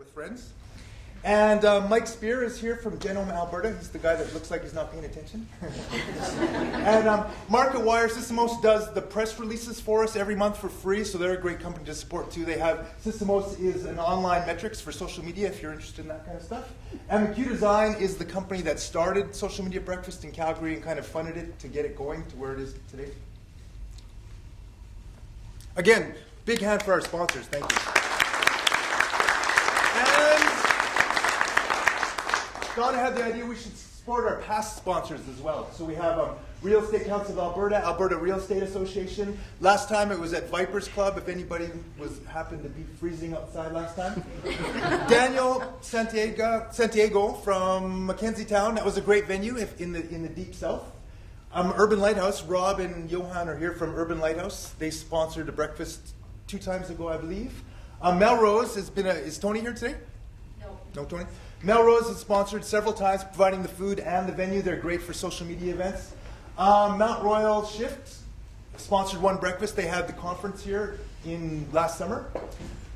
with friends. And Mike Spear is here from Genome, Alberta. He's the guy that looks like he's not paying attention. And Market Wire Systemos does the press releases for us every month for free, so they're a great company to support too. They have, Systemos is an online metrics for social media if you're interested in that kind of stuff. And McHugh Design is the company that started Social Media Breakfast in Calgary and kind of funded it to get it going to where it is today. Again, big hand for our sponsors. Thank you. And Donna had the idea we should support our past sponsors as well. So we have Real Estate Council of Alberta, Alberta Real Estate Association. Last time it was at Vipers Club, if anybody happened to be freezing outside last time. Daniel Santiago from Mackenzie Town. That was a great venue in the deep south. Urban Lighthouse, Rob and Johan are here from Urban Lighthouse. They sponsored a breakfast 2 times ago, I believe. Melrose is Tony here today? No, Tony? Melrose has sponsored several times, providing the food and the venue. They're great for social media events. Mount Royal Shift sponsored one breakfast. They had the conference here last summer.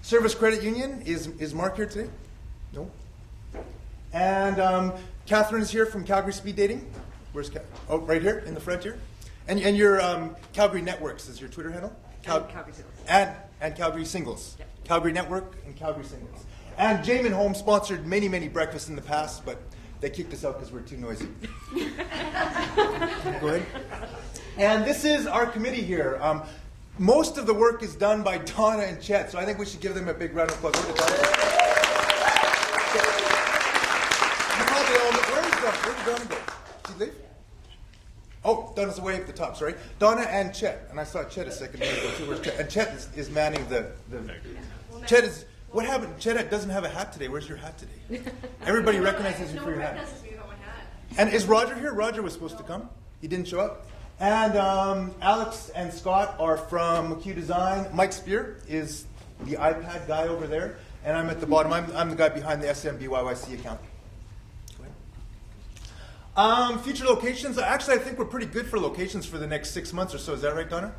Service Credit Union, is Mark here today? No. And Catherine is here from Calgary Speed Dating. Where's Catherine? Oh, right here in the front here. And your Calgary Networks is your Twitter handle? Calgary Singles. And Calgary Singles. Yeah. Calgary Network and Calgary Singles. And Jamin Home sponsored many, many breakfasts in the past, but they kicked us out because we're too noisy. Go ahead. And this is our committee here. Most of the work is done by Donna and Chet, so I think we should give them a big round of applause. Where did Donna go? Did she leave? Oh, Donna's away at the top, sorry. Donna and Chet, and I saw Chet a second ago too. Where's Chet? And Chet is manning the Chet is. What happened? Chet doesn't have a hat today. Where's your hat today? Everybody recognizes you for your hat. And is Roger here? Roger was supposed to come. He didn't show up. And Alex and Scott are from McHugh Design. Mike Spear is the iPad guy over there. And I'm at the bottom. I'm the guy behind the SMByyc account. Future locations. Actually, I think we're pretty good for locations for the next 6 months or so. Is that right, Donna?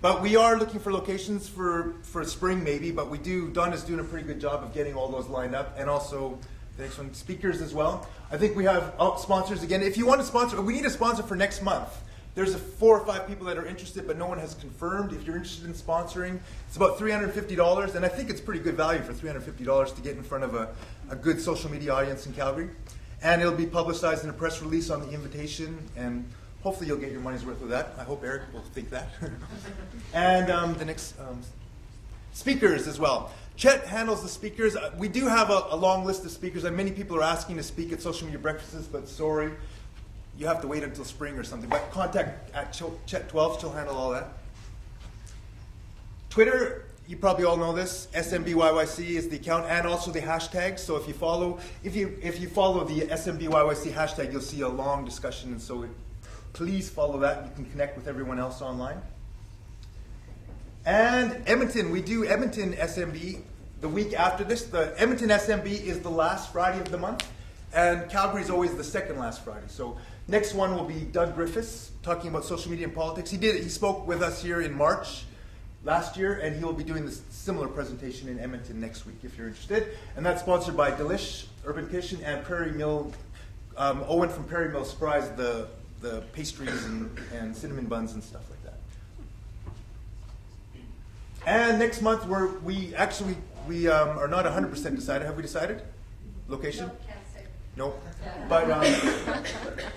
But we are looking for locations for spring maybe, but Donna's doing a pretty good job of getting all those lined up, and also the next one, speakers as well. I think we have sponsors again. If you want to sponsor, we need a sponsor for next month. There's 4 or 5 people that are interested, but no one has confirmed. If you're interested in sponsoring, it's about $350, and I think it's pretty good value for $350 to get in front of a good social media audience in Calgary. And it'll be publicized in a press release on the invitation, and hopefully you'll get your money's worth with that. I hope Eric will think that. And the next speakers as well. Chet handles the speakers. We do have a long list of speakers, and many people are asking to speak at social media breakfasts, but sorry, you have to wait until spring or something. But contact at Chet12, she'll handle all that. Twitter, you probably all know this. SMByyc is the account, and also the hashtag. So if you follow the SMByyc hashtag, you'll see a long discussion, and so please follow that. You can connect with everyone else online. And Edmonton, we do Edmonton SMB the week after this. The Edmonton SMB is the last Friday of the month, and Calgary is always the second last Friday. So next one will be Doug Griffiths talking about social media and politics. He spoke with us here in March last year, and he will be doing this similar presentation in Edmonton next week if you're interested. And that's sponsored by Delish Urban Kitchen and Prairie Mill. Owen from Prairie Mill supplies the pastries and cinnamon buns and stuff like that. And next month we are not 100% decided. Have we decided? Location? No, can't say. No. But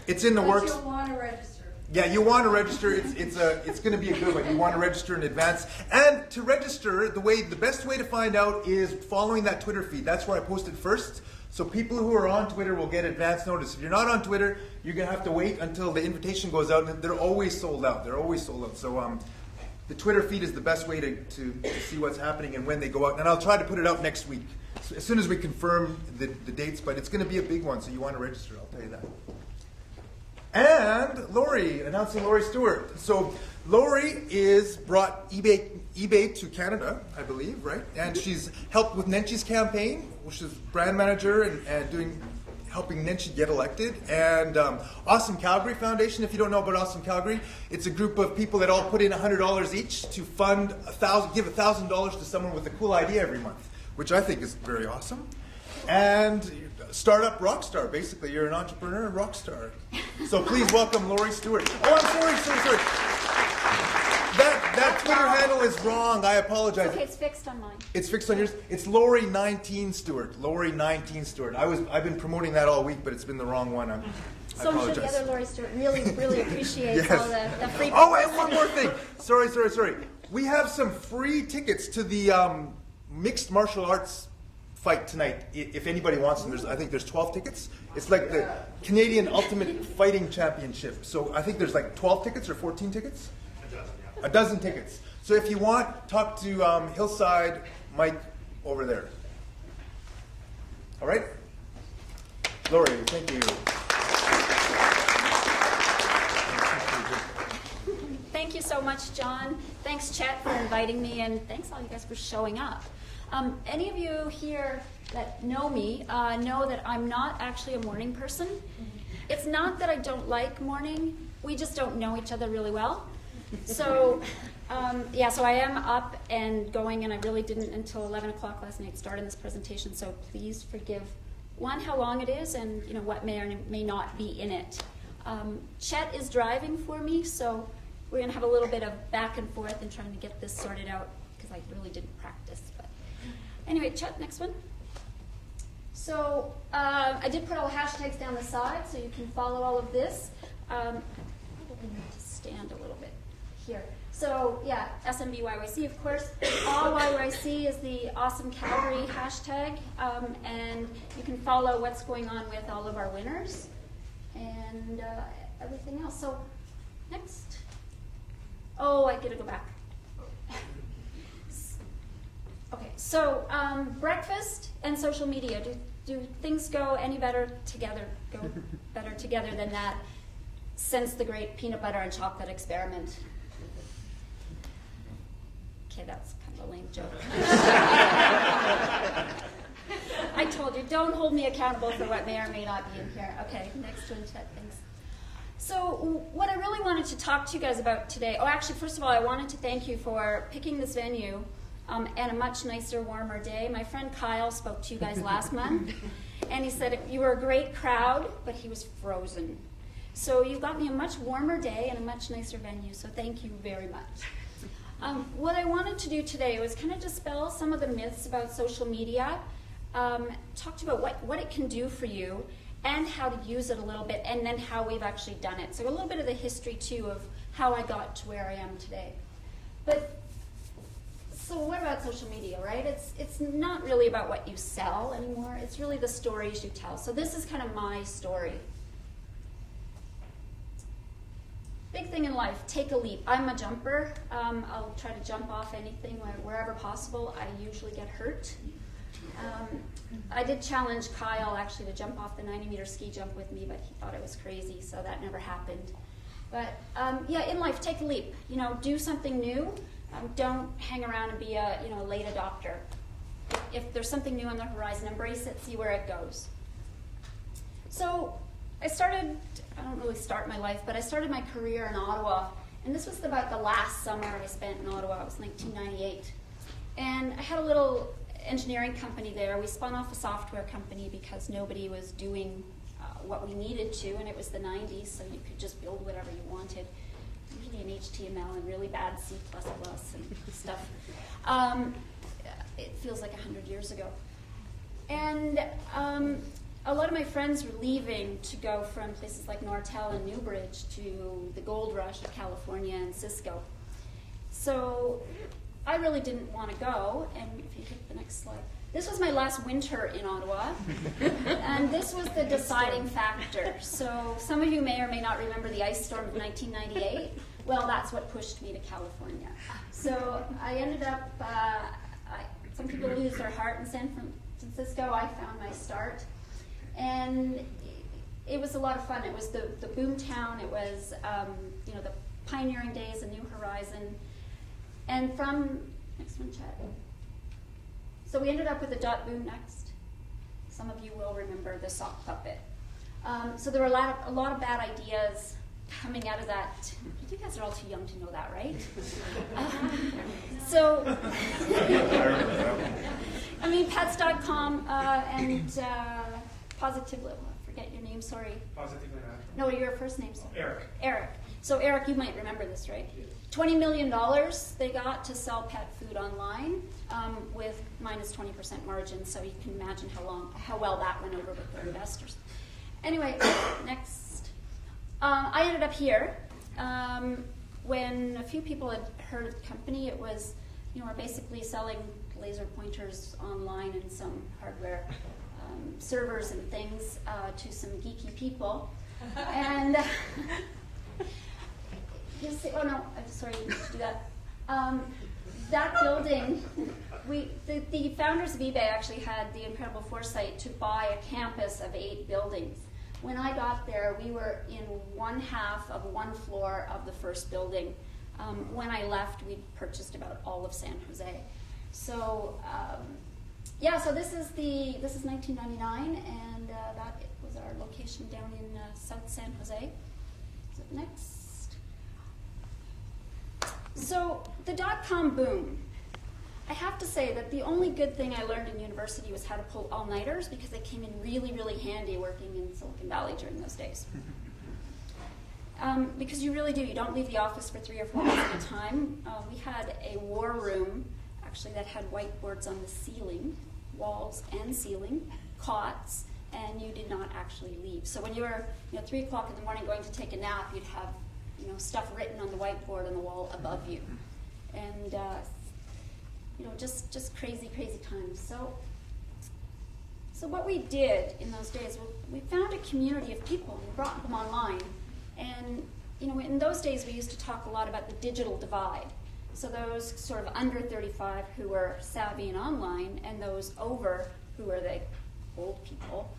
it's in the works. But you'll want to register. Yeah, you want to register. It's going to be a good one. You want to register in advance. And to register, the best way to find out is following that Twitter feed. That's where I posted first. So people who are on Twitter will get advance notice. If you're not on Twitter, you're going to have to wait until the invitation goes out. And they're always sold out. So the Twitter feed is the best way to see what's happening and when they go out. And I'll try to put it out next week, so as soon as we confirm the dates. But it's going to be a big one, so you want to register. I'll tell you that. And Lori, announcing Lori Stewart. So Lori brought eBay to Canada, I believe, right? And she's helped with Nenshi's campaign, which is brand manager and helping Nenshi get elected. And Awesome Calgary Foundation, if you don't know about Awesome Calgary, it's a group of people that all put in $100 each to give $1,000 to someone with a cool idea every month. which I think is very awesome. And startup rock star, basically. You're an entrepreneur and rock star. So please welcome Lori Stewart. Oh, I'm sorry. That Twitter handle is wrong. I apologize. Okay, it's fixed on mine. It's fixed on yours. It's Lori19 Stewart. Lori19 Stewart. I've been promoting that all week, but it's been the wrong one. I So I'm sure apologize. the other Lori Stewart really appreciates Yes. all the free. Oh, and one more thing. Sorry. We have some free tickets to the mixed martial arts fight tonight. If anybody wants them, I think there's 12 tickets. It's like the Canadian Ultimate Fighting Championship. So I think there's like 12 tickets or 14 tickets? A dozen tickets. So if you want, talk to Hillside Mike over there. All right? Lori, thank you. Thank you so much, John. Thanks, Chet, for inviting me, and thanks all you guys for showing up. Any of you here that know me know that I'm not actually a morning person. It's not that I don't like morning. We just don't know each other really well. So, so I am up and going, and I really didn't until 11 o'clock last night start in this presentation, so please forgive, one, how long it is, and what may or may not be in it. Chet is driving for me, so we're going to have a little bit of back and forth in trying to get this sorted out, because I really didn't practice. But anyway, Chet, next one. So I did put all the hashtags down the side, so you can follow all of this. Probably need to stand a little bit here. So yeah, SMByyc, of course. YYC is the awesome Calgary hashtag, and you can follow what's going on with all of our winners and everything else. So next. Oh, I gotta go back. Okay, so breakfast and social media. Do things go any better together? Go better together than that since the great peanut butter and chocolate experiment? Okay, that's kind of a lame joke. I told you, don't hold me accountable for what may or may not be in here. Okay, next one, Chet, thanks. So what I really wanted to talk to you guys about today, actually, first of all, I wanted to thank you for picking this venue and a much nicer, warmer day. My friend Kyle spoke to you guys last month, and he said you were a great crowd, but he was frozen. So you've got me a much warmer day and a much nicer venue, so thank you very much. What I wanted to do today was kind of dispel some of the myths about social media, talk to you about what it can do for you, and how to use it a little bit, and then how we've actually done it. So a little bit of the history, too, of how I got to where I am today. So what about social media, right? It's not really about what you sell anymore. It's really the stories you tell. So this is kind of my story. Big thing in life, take a leap. I'm a jumper. I'll try to jump off anything wherever possible. I usually get hurt. I did challenge Kyle actually to jump off the 90-meter ski jump with me, but he thought it was crazy, so that never happened. But in life, take a leap. Do something new. Don't hang around and be a late adopter. If there's something new on the horizon, embrace it. See where it goes. So I don't really start my life, but I started my career in Ottawa, and this was about the last summer I spent in Ottawa. It was 1998, and I had a little engineering company there. We spun off a software company because nobody was doing what we needed to, and it was the 90s, so you could just build whatever you wanted. Really in HTML and really bad C++ and stuff. It feels like 100 years ago. And a lot of my friends were leaving to go from places like Nortel and Newbridge to the gold rush of California and Cisco. So I really didn't want to go, and if you hit the next slide. This was my last winter in Ottawa, and this was the deciding factor. So some of you may or may not remember the ice storm of 1998. Well, that's what pushed me to California. So I ended up, some people lose their heart in San Francisco. I found my start, and it was a lot of fun. It was the boom town. It was the pioneering days, a new horizon. And from, next one, Chad. So we ended up with a dot boom next. Some of you will remember the sock puppet. So there were a lot of bad ideas coming out of that. You guys are all too young to know that, right? .com and Positively, I forget your name, sorry. Positively Natural. No, your first name. Sorry. Eric. Eric. So Eric, you might remember this, right? Yes. $20 million they got to sell pet food online with minus 20% margin. So you can imagine how well that went over with their investors. Anyway, next. I ended up here when a few people had heard of the company. It was, we're basically selling laser pointers online and some hardware servers and things to some geeky people. And you say, oh no, I'm sorry, you need to do that. That building, the founders of eBay actually had the incredible foresight to buy a campus of 8 buildings. When I got there, we were in one half of one floor of the first building. When I left, we'd purchased about all of San Jose. So, so this is 1999, and that was our location down in South San Jose. So next. So the dot-com boom. I have to say that the only good thing I learned in university was how to pull all-nighters, because they came in really, really handy working in Silicon Valley during those days. Because you really do. You don't leave the office for 3 or 4 months at a time. We had a war room, actually, that had whiteboards on the ceiling, walls and ceiling, cots, and you did not actually leave. So when you were 3 o'clock in the morning going to take a nap, you'd have stuff written on the whiteboard on the wall above you. And just crazy, crazy times. So what we did in those days, we found a community of people and brought them online. And in those days we used to talk a lot about the digital divide. So those sort of under 35 who were savvy and online, and those over who were the old people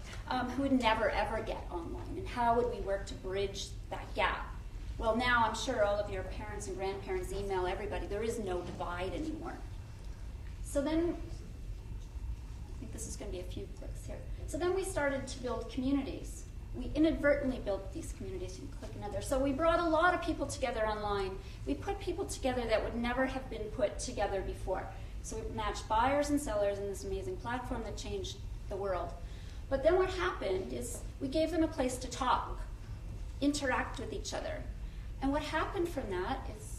who would never ever get online. And how would we work to bridge that gap? Well, now I'm sure all of your parents and grandparents email everybody. There is no divide anymore. So then, I think this is going to be a few clicks here. So then we started to build communities. We inadvertently built these communities. You can click another. So we brought a lot of people together online. We put people together that would never have been put together before. So we matched buyers and sellers in this amazing platform that changed the world. But then what happened is we gave them a place to talk, interact with each other. And what happened from that is,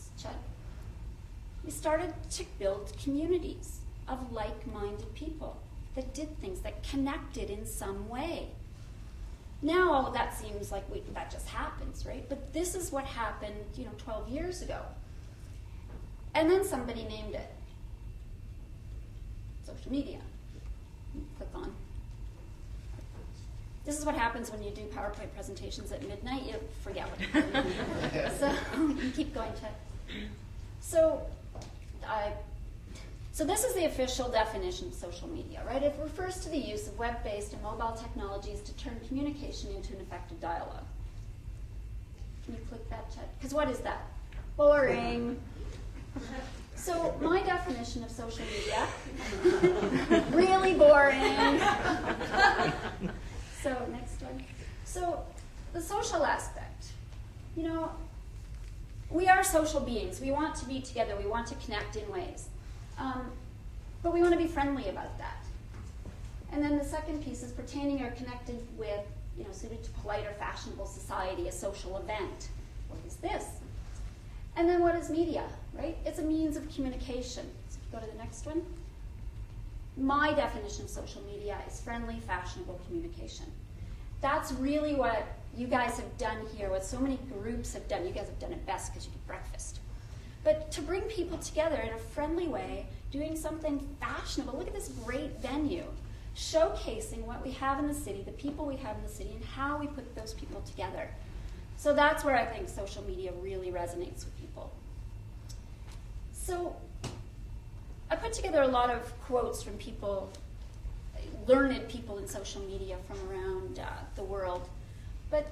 we started to build communities of like-minded people that did things, that connected in some way. Now all of that seems like that just happens, right? But this is what happened, 12 years ago. And then somebody named it social media. Click on. This is what happens when you do PowerPoint presentations at midnight. You forget what you're doing. So you can keep going to. So this is the official definition of social media, right? It refers to the use of web-based and mobile technologies to turn communication into an effective dialogue. Can you click that, Chet? Because what is that? Boring. So my definition of social media, really boring. So next one. So the social aspect. We are social beings. We want to be together. We want to connect in ways. But we want to be friendly about that. And then the second piece is pertaining or connected with, suited to polite or fashionable society, a social event. What is this? And then what is media, right? It's a means of communication. So go to the next one. My definition of social media is friendly, fashionable communication. That's really what you guys have done here, what so many groups have done. You guys have done it best because you do breakfast. But to bring people together in a friendly way, doing something fashionable. Look at this great venue, showcasing what we have in the city, the people we have in the city, and how we put those people together. So that's where I think social media really resonates with people. So I put together a lot of quotes from people, learned people in social media from around the world. But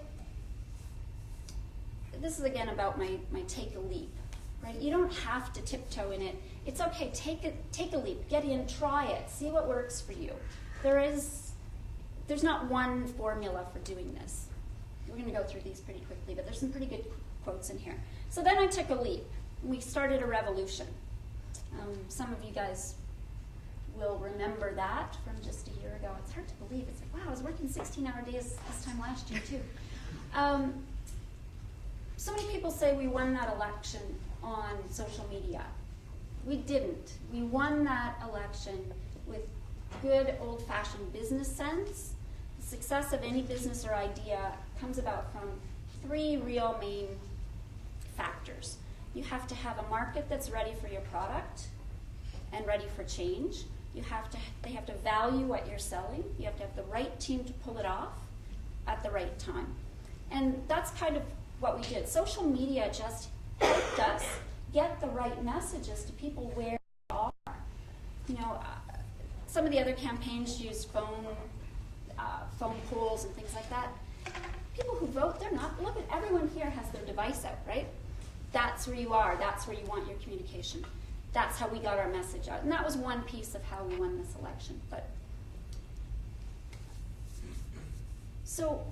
this is again about my take a leap, right? You don't have to tiptoe in it. It's okay, take a leap, get in, try it, see what works for you. There's not one formula for doing this. We're going to go through these pretty quickly, but there's some pretty good quotes in here. So then I took a leap. We started a revolution. Some of you guys will remember remember that from just a year ago. It's hard to believe. It's like, wow, I was working 16-hour days this time last year too. So many people say we won that election on social media. We didn't. We won that election with good old-fashioned business sense. The success of any business or idea comes about from 3 real main factors. You have to have a market that's ready for your product and ready for change. They have to value what you're selling. You have to have the right team to pull it off at the right time. And that's kind of what we did. Social media just helped us get the right messages to people where they are. You know, some of the other campaigns used phone polls and things like that. People who vote, they're not, look at everyone here has their device out, right? That's where you are, that's where you want your communication. That's how we got our message out. And that was one piece of how we won this election. So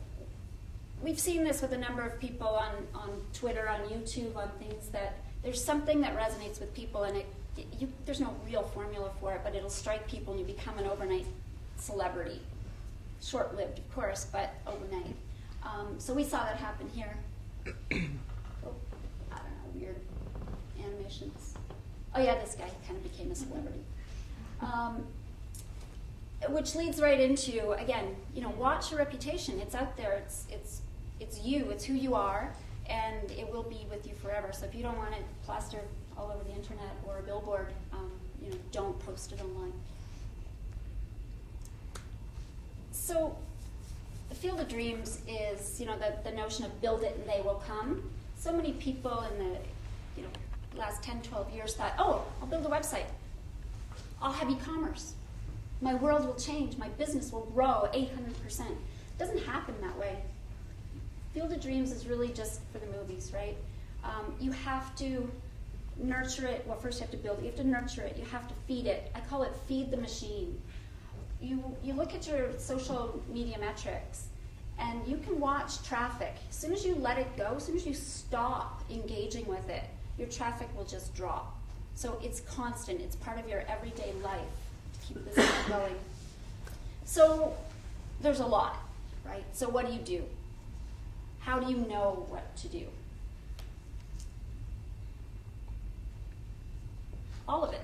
we've seen this with a number of people on Twitter, on YouTube, on things that there's something that resonates with people, and there's no real formula for it, but it'll strike people and you become an overnight celebrity. Short-lived, of course, but overnight. So we saw that happen here. Oh, I don't know, weird animations. Oh yeah, this guy kind of became a celebrity. Which leads right into, again, you know, watch your reputation. It's out there. It's you. It's who you are, and it will be with you forever. So if you don't want it plastered all over the internet or a billboard, you know, don't post it online. So the Field of Dreams is, you know, the notion of build it and they will come. So many people in the, you know, last 10, 12 years thought, oh, I'll build a website. I'll have e-commerce. My world will change. My business will grow 800%. It doesn't happen that way. Field of Dreams is really just for the movies, right? You have to nurture it. Well, first you have to build it. You have to nurture it. You have to feed it. I call it feed the machine. You look at your social media metrics, and you can watch traffic. As soon as you let it go, as soon as you stop engaging with it, your traffic will just drop. So it's constant. It's part of your everyday life to keep this thing going. So there's a lot, right? So what do? How do you know what to do? All of it.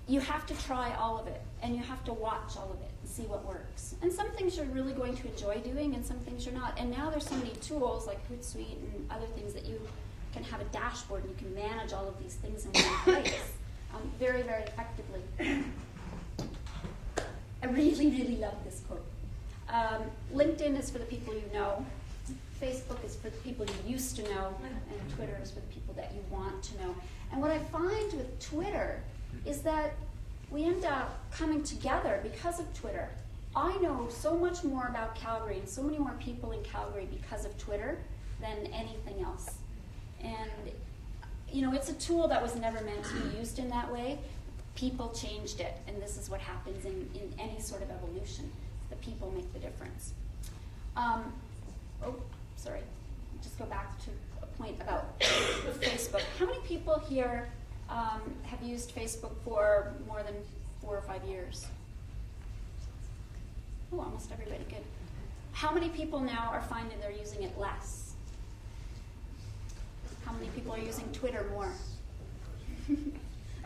You have to try all of it, and you have to watch all of it and see what works. And some things you're really going to enjoy doing, and some things you're not. And now there's so many tools like Hootsuite and other things that you can have a dashboard and you can manage all of these things in one place very, very effectively. I really, really love this quote. LinkedIn is for the people you know. Facebook is for the people you used to know, and Twitter is for the people that you want to know. And what I find with Twitter is that we end up coming together because of Twitter. I know so much more about Calgary and so many more people in Calgary because of Twitter than anything else. And you know, it's a tool that was never meant to be used in that way. People changed it, and this is what happens in any sort of evolution. The people make the difference. Just go back to a point about Facebook. How many people here have used Facebook for more than 4 or 5 years? Oh, almost everybody, good. How many people now are finding they're using it less? How many people are using Twitter more?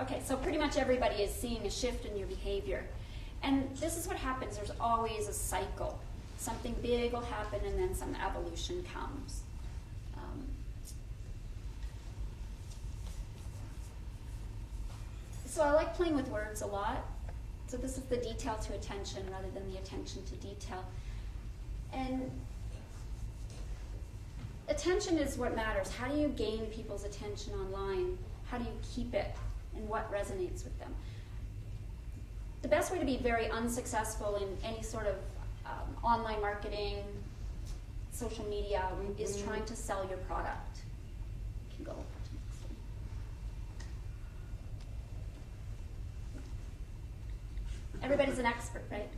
Okay, so pretty much everybody is seeing a shift in your behavior. And this is what happens. There's always a cycle. Something big will happen, and then some evolution comes. So I like playing with words a lot. So this is the detail to attention rather than the attention to detail. And attention is what matters. How do you gain people's attention online? How do you keep it? And what resonates with them? The best way to be very unsuccessful in any sort of online marketing, social media, is trying to sell your product. You can go to the next one. Everybody's an expert, right?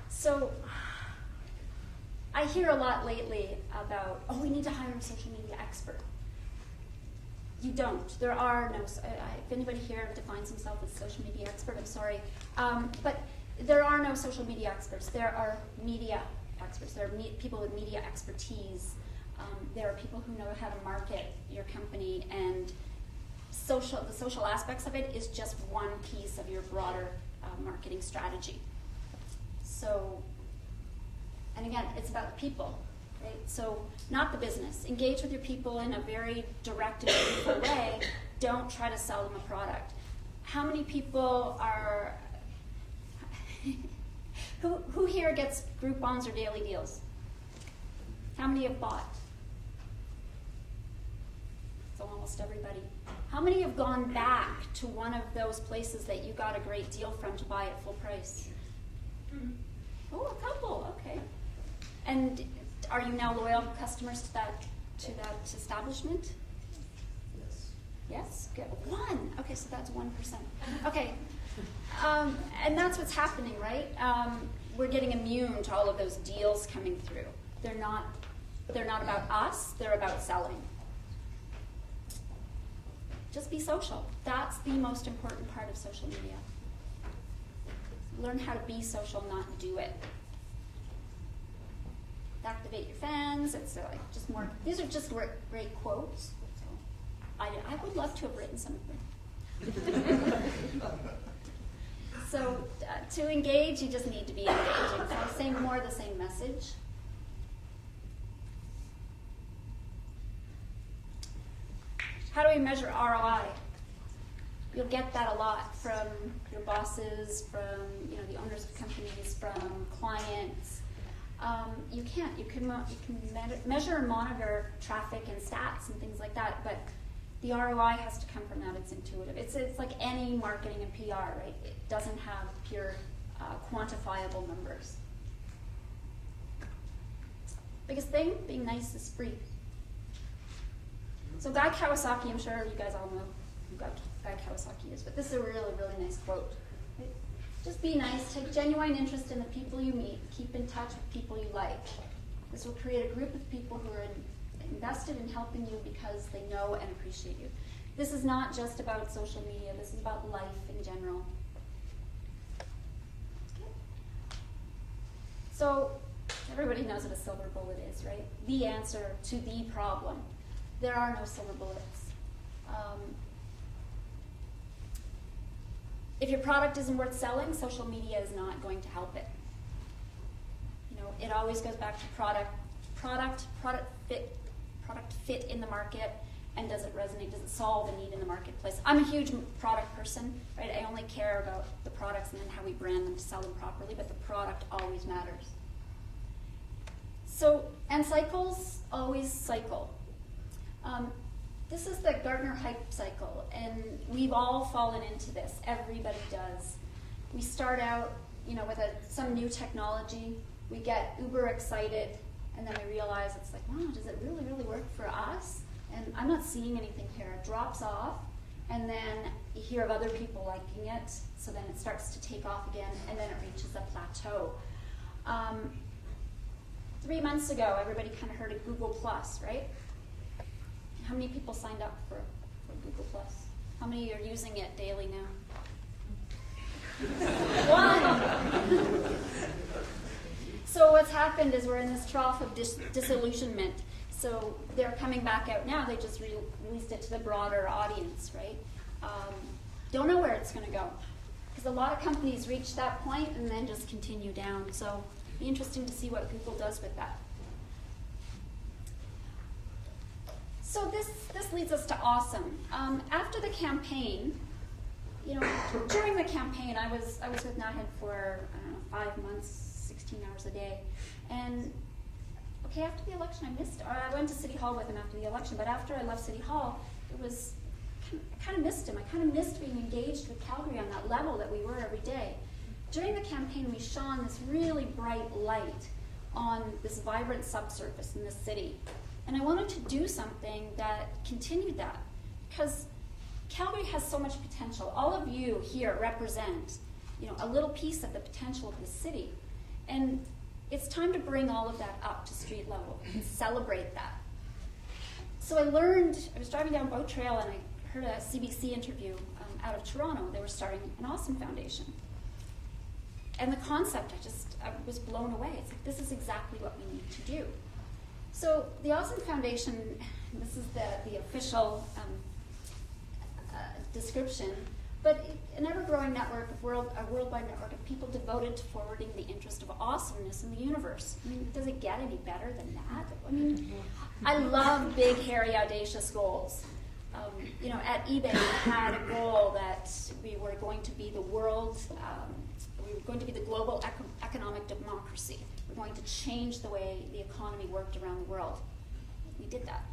So I hear a lot lately about, oh, we need to hire a social media expert. You don't. There are no, if anybody here defines himself as a social media expert, I'm sorry. But there are no social media experts. There are media experts. There are people with media expertise. There are people who know how to market your company, and the social aspects of it is just one piece of your broader marketing strategy. So, and again, it's about the people, right? So, not the business. Engage with your people in a very direct and meaningful way. Don't try to sell them a product. How many people are, who here gets Groupons or daily deals? How many have bought? So almost everybody. How many have gone back to one of those places that you got a great deal from to buy at full price? Oh, a couple, okay. And are you now loyal customers to that establishment? Yes. Yes, good. One. Okay, so that's 1%. Okay, and that's what's happening, right? We're getting immune to all of those deals coming through. They're not about us. They're about selling. Just be social. That's the most important part of social media. Learn how to be social, not do it. Activate your fans. It's like just more. These are just great quotes. So I would love to have written some of them. So to engage, you just need to be engaging. So saying more of the same message. How do we measure ROI? You'll get that a lot from your bosses, from the owners of companies, from clients. You can't. You can measure and monitor traffic and stats and things like that, but the ROI has to come from that. It's intuitive. It's like any marketing and PR, right? It doesn't have pure quantifiable numbers. Biggest thing, being nice is free. So Guy Kawasaki, I'm sure you guys all know who Guy Kawasaki is, but this is a really, really nice quote. Right? Just be nice, take genuine interest in the people you meet, keep in touch with people you like. This will create a group of people who are invested in helping you because they know and appreciate you. This is not just about social media, this is about life in general. Okay. So everybody knows what a silver bullet is, right? The answer to the problem. There are no silver bullets. If your product isn't worth selling, social media is not going to help it. It always goes back to product fit in the market, and does it resonate? Does it solve a need in the marketplace? I'm a huge product person, right? I only care about the products and then how we brand them to sell them properly, but the product always matters. So, and cycles always cycle. This is the Gartner hype cycle, and we've all fallen into this. Everybody does. We start out, with some new technology. We get uber excited, and then we realize it's like, wow, does it really, really work for us? And I'm not seeing anything here. It drops off, and then you hear of other people liking it, so then it starts to take off again, and then it reaches a plateau. 3 months ago, everybody kind of heard of Google Plus, right? How many people signed up for Google Plus? How many are using it daily now? One! So what's happened is we're in this trough of disillusionment. So they're coming back out now. They just released it to the broader audience, right? Don't know where it's going to go. Because a lot of companies reach that point and then just continue down. So it'll be interesting to see what Google does with that. So this leads us to awesome. After the campaign, during the campaign, I was with Naheed for 5 months, 16 hours a day, and okay, after the election, I went to City Hall with him after the election, but after I left City Hall, I kind of missed him. I kind of missed being engaged with Calgary on that level that we were every day. During the campaign, we shone this really bright light on this vibrant subsurface in the city. And I wanted to do something that continued that, because Calgary has so much potential. All of you here represent, a little piece of the potential of the city. And it's time to bring all of that up to street level and celebrate that. So I was driving down Boat Trail and I heard a CBC interview out of Toronto. They were starting an Awesome Foundation. And the concept, I was blown away. It's like, this is exactly what we need to do. So the Awesome Foundation, this is the official description, but an ever-growing network, a worldwide network of people devoted to forwarding the interest of awesomeness in the universe. I mean, does it get any better than that? I mean, I love big, hairy, audacious goals. At eBay, we had a goal that we were going to be the world, we were going to be the global economic democracy. We're going to change the way the economy worked around the world. We did that.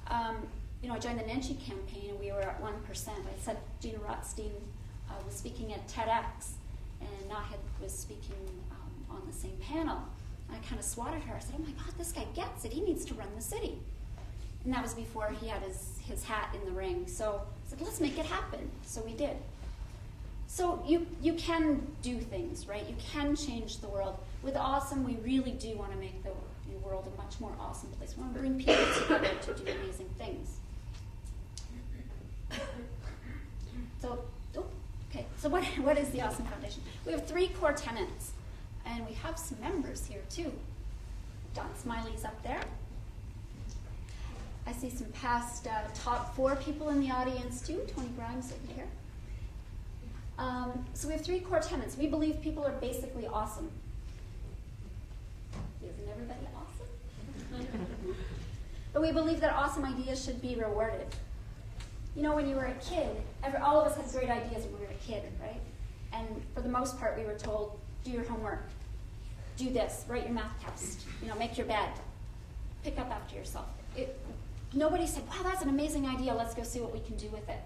I joined the Nenshi campaign and we were at 1%. I said Gina Rothstein was speaking at TEDx and Naheed was speaking on the same panel. And I kind of swatted her. I said, oh my God, this guy gets it. He needs to run the city. And that was before he had his hat in the ring. So I said, let's make it happen. So we did. So you can do things, right? You can change the world. With Awesome, we really do want to make the world a much more awesome place. We want to bring people together to do amazing things. So what is the Awesome Foundation? We have 3 core tenets, and we have some members here too. Don Smiley's up there. I see some past top 4 people in the audience too. Tony Grimes over here. So we have 3 core tenets. We believe people are basically awesome. Isn't everybody awesome? But we believe that awesome ideas should be rewarded. When you were a kid, all of us had great ideas when we were a kid, right? And for the most part, we were told, do your homework, do this, write your math test, make your bed, pick up after yourself. Nobody said, wow, that's an amazing idea, let's go see what we can do with it.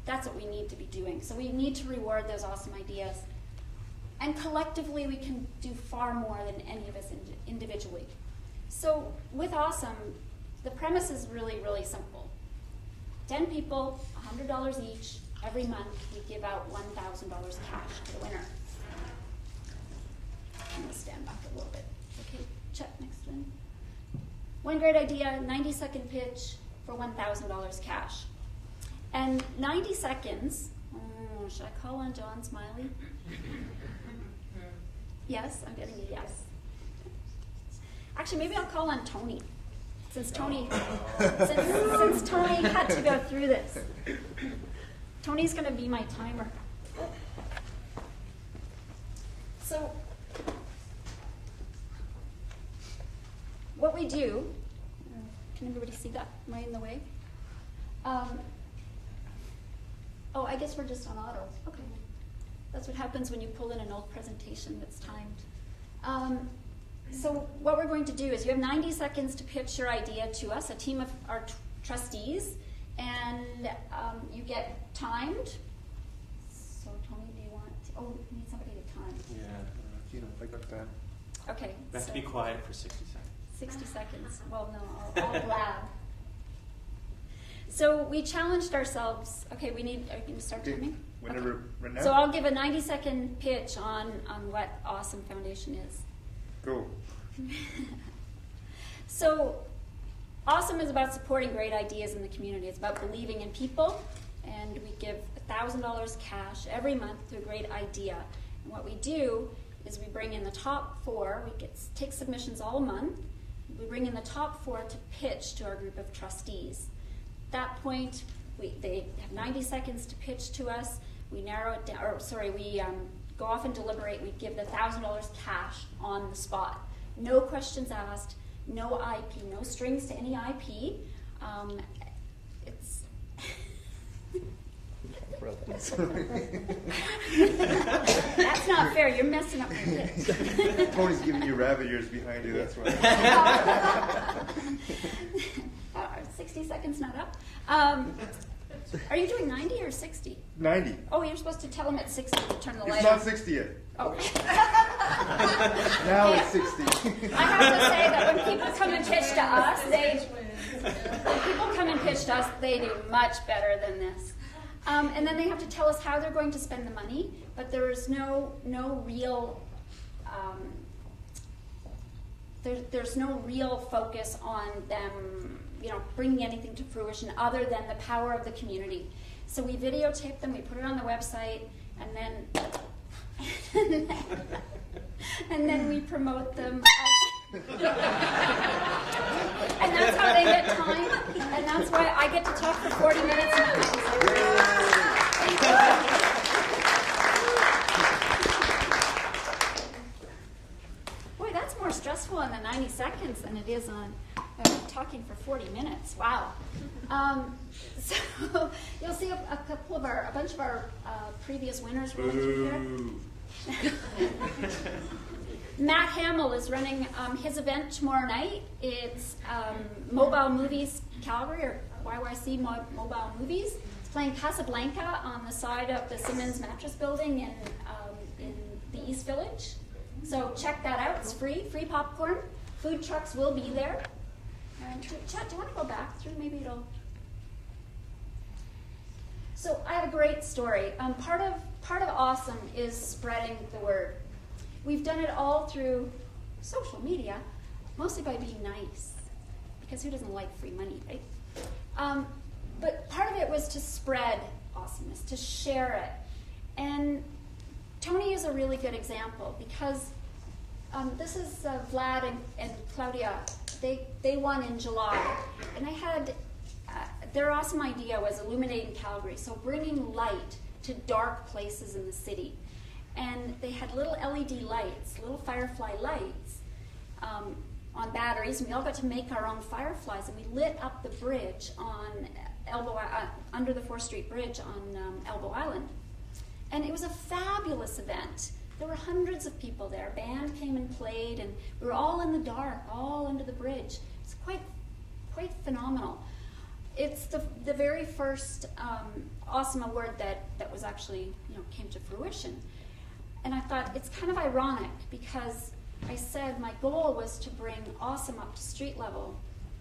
That's what we need to be doing. So we need to reward those awesome ideas. And collectively, we can do far more than any of us individually. So with Awesome, the premise is really, really simple. 10 people, $100 each. Every month, we give out $1,000 cash to the winner. I'm going to stand back a little bit. Okay, check next one. One great idea, 90-second pitch for $1,000 cash. And 90 seconds, should I call on John Smiley? Yes, I'm getting a yes. Actually, maybe I'll call on Tony. Since Tony had to go through this. Tony's going to be my timer. So, what we do, can everybody see that? Am I in the way? I guess we're just on auto. Okay. That's what happens when you pull in an old presentation that's timed. So what we're going to do is you have 90 seconds to pitch your idea to us, a team of our trustees, and you get timed. So Tony, do you want to, we need somebody to time. Yeah, if I got that. Okay. We have to be quiet for 60 seconds. 60 seconds. Well, no, I'll blab. So we challenged ourselves. Okay, are we going to start timing? Whenever, okay. Right now? So I'll give a 90-second pitch on what Awesome Foundation is. Go. So Awesome is about supporting great ideas in the community. It's about believing in people, and we give $1,000 cash every month to a great idea. And what we do is we bring in the top 4. We take submissions all month. We bring in the top 4 to pitch to our group of trustees. At that point, they have 90 seconds to pitch to us. We narrow it down, we go off and deliberate. We give the $1,000 cash on the spot. No questions asked, no IP, no strings to any IP. It's That's not fair. You're messing up my pitch. Tony's giving you rabbit ears behind you, that's why. 60 seconds not up. Are you doing 90 or 60? 90. Oh, you're supposed to tell him at 60 to turn the light It's on. not 60 yet. Oh. Now Yeah. it's 60. I have to say that when people come and pitch to us, they do much better than this. And then they have to tell us how they're going to spend the money, but there is no real there's no real focus on them bringing anything to fruition other than the power of the community. So we videotape them, we put it on the website, and then and then we promote them. And that's how they get time, and that's why I get to talk for 40 minutes. Boy, that's more stressful in the 90 seconds than it is on talking for 40 minutes. Wow. So you'll see a bunch of our previous winners running through here. Matt Hamill is running his event tomorrow night. It's Mobile Movies Calgary, or YYC Mobile Movies. It's playing Casablanca on the side of the Simmons Mattress Building in the East Village. So check that out. It's free popcorn. Food trucks will be there. And Chet, do you want to go back through? Maybe it'll. So I have a great story. Part of awesome is spreading the word. We've done it all through social media, mostly by being nice, because who doesn't like free money, right? But part of it was to spread awesomeness, to share it. And Tony is a really good example, because this is Vlad and Claudia. They won in July, and I had their awesome idea was illuminating Calgary, so bringing light to dark places in the city. And they had little LED lights, little firefly lights on batteries, and we all got to make our own fireflies, and we lit up the bridge on under the 4th Street Bridge on Elbow Island. And it was a fabulous event. There were hundreds of people there. Band came and played, and we were all in the dark, all under the bridge. It's quite phenomenal. It's the very first awesome award that was actually came to fruition. And I thought it's kind of ironic, because I said my goal was to bring awesome up to street level,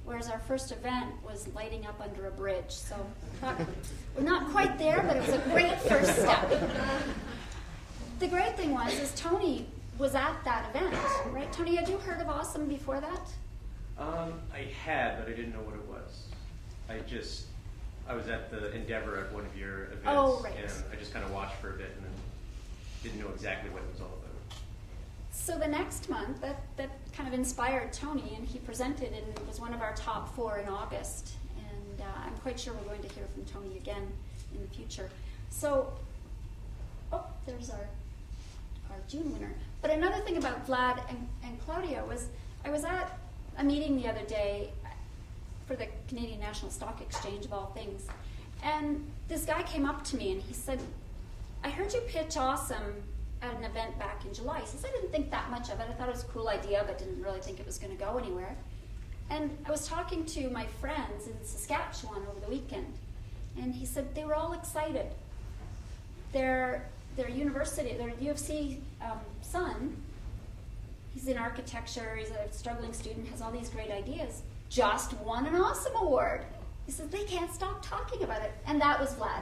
whereas our first event was lighting up under a bridge. So I thought, we're not quite there, but it was a great first step. The great thing was Tony was at that event, right? Tony, had you heard of awesome before that? I had, but I didn't know what it was. I was at the Endeavor at one of your events, right. And I just kind of watched for a bit and then didn't know exactly what it was all about. So the next month, that kind of inspired Tony, and he presented and was one of our top 4 in August. And I'm quite sure we're going to hear from Tony again in the future. So, there's our June winner. But another thing about Vlad and Claudia was, I was at a meeting the other day for the Canadian National Stock Exchange, of all things. And this guy came up to me and he said, I heard you pitch awesome at an event back in July. He says, I didn't think that much of it. I thought it was a cool idea, but didn't really think it was going to go anywhere. And I was talking to my friends in Saskatchewan over the weekend, and he said they were all excited. Their university, their U of C son, he's in architecture, he's a struggling student, has all these great ideas, just won an awesome award. He said they can't stop talking about it, and that was Vlad.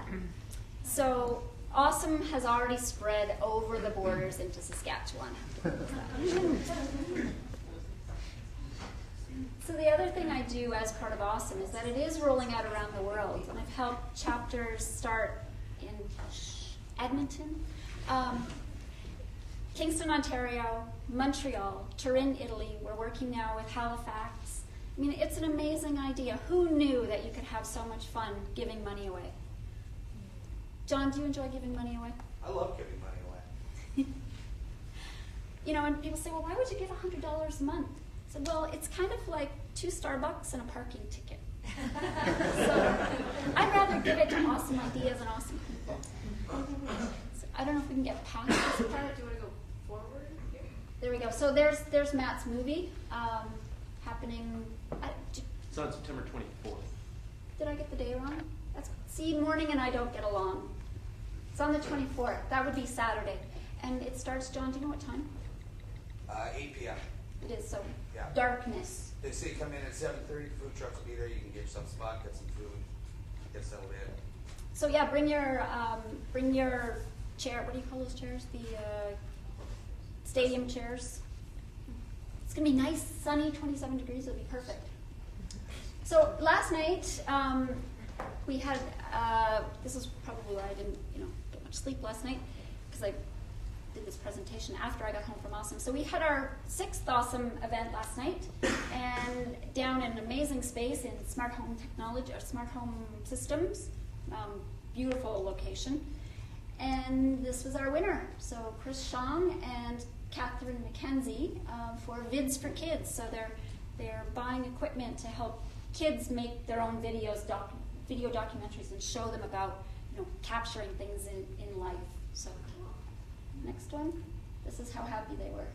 So awesome has already spread over the borders into Saskatchewan. So the other thing I do as part of awesome is that it is rolling out around the world, and I've helped chapters start in Edmonton, Kingston, Ontario, Montreal, Turin, Italy. We're working now with Halifax. I mean, it's an amazing idea. Who knew that you could have so much fun giving money away? John, do you enjoy giving money away? I love giving money away. And people say, well, why would you give $100 a month? I said, well, it's kind of like 2 Starbucks and a parking ticket. So I'd rather give it to awesome ideas and awesome people. So I don't know if we can get past this part. Do you want to go forward here? There we go. So there's Matt's movie happening. It's on September 24th. Did I get the day wrong? See, morning and I don't get along. It's on the 24th. That would be Saturday. And it starts, John, do you know what time? 8 p.m. It is, so Yeah. darkness. They say come in at 7:30. Food trucks will be there. You can get yourself a spot, get some food, get settled in. So yeah, bring your chair. What do you call those chairs? The stadium chairs. It's gonna be nice, sunny, 27 degrees. It'll be perfect. So last night, we had, this is probably why I didn't, get much sleep last night, because I did this presentation after I got home from Awesome. So we had our 6th Awesome event last night, and down in an amazing space in smart home technology, or smart home systems, beautiful location. And this was our winner. So Chris Shong and Catherine McKenzie for Vids for Kids. So they're buying equipment to help kids make their own videos, video documentaries, and show them about capturing things in life. So next one, this is how happy they were.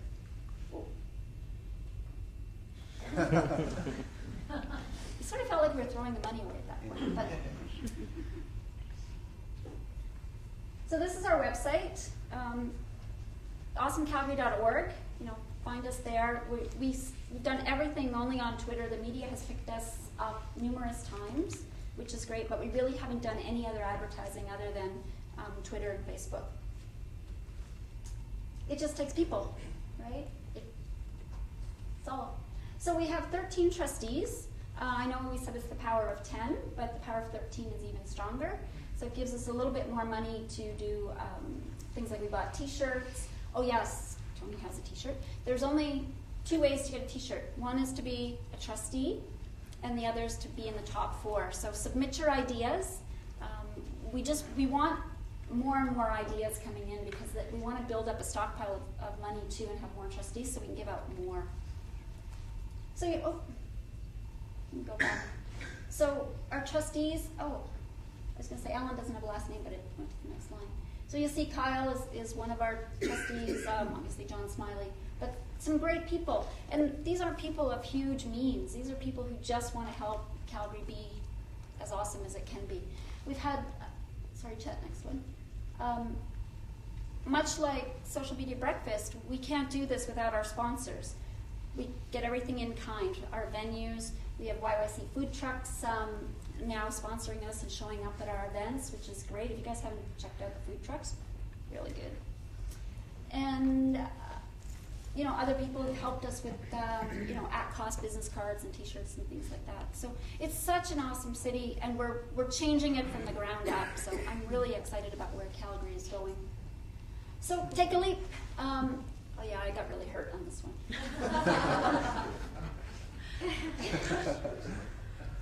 It sort of felt like we were throwing the money away at that point. But so this is our website, awesomecalgary.org. Find us there. We've done everything only on Twitter. The media has picked us up numerous times, which is great, but we really haven't done any other advertising other than Twitter and Facebook. It just takes people, right? It's all. So we have 13 trustees. I know we said it's the power of 10, but the power of 13 is even stronger. So it gives us a little bit more money to do things like we bought t-shirts. Oh yes, Tony has a t-shirt. There's only 2 ways to get a t-shirt. One is to be a trustee, and the other is to be in the top 4. So submit your ideas. We want more and more ideas coming in because we want to build up a stockpile of money too and have more trustees so we can give out more. So let me go back. So our trustees, I was going to say Ellen doesn't have a last name, but it went to the next line. So you'll see Kyle is one of our trustees, obviously John Smiley, but some great people. And these aren't people of huge means. These are people who just want to help Calgary be as awesome as it can be. We've had, sorry Chet, next one. Much like Social Media Breakfast, we can't do this without our sponsors. We get everything in kind. Our venues, we have YYC food trucks now sponsoring us and showing up at our events, which is great. If you guys haven't checked out the food trucks, really good. And other people have helped us with at-cost business cards and t-shirts and things like that. So it's such an awesome city, and we're changing it from the ground up. So I'm really excited about where Calgary is going. So take a leap. Oh yeah, I got really hurt on this one.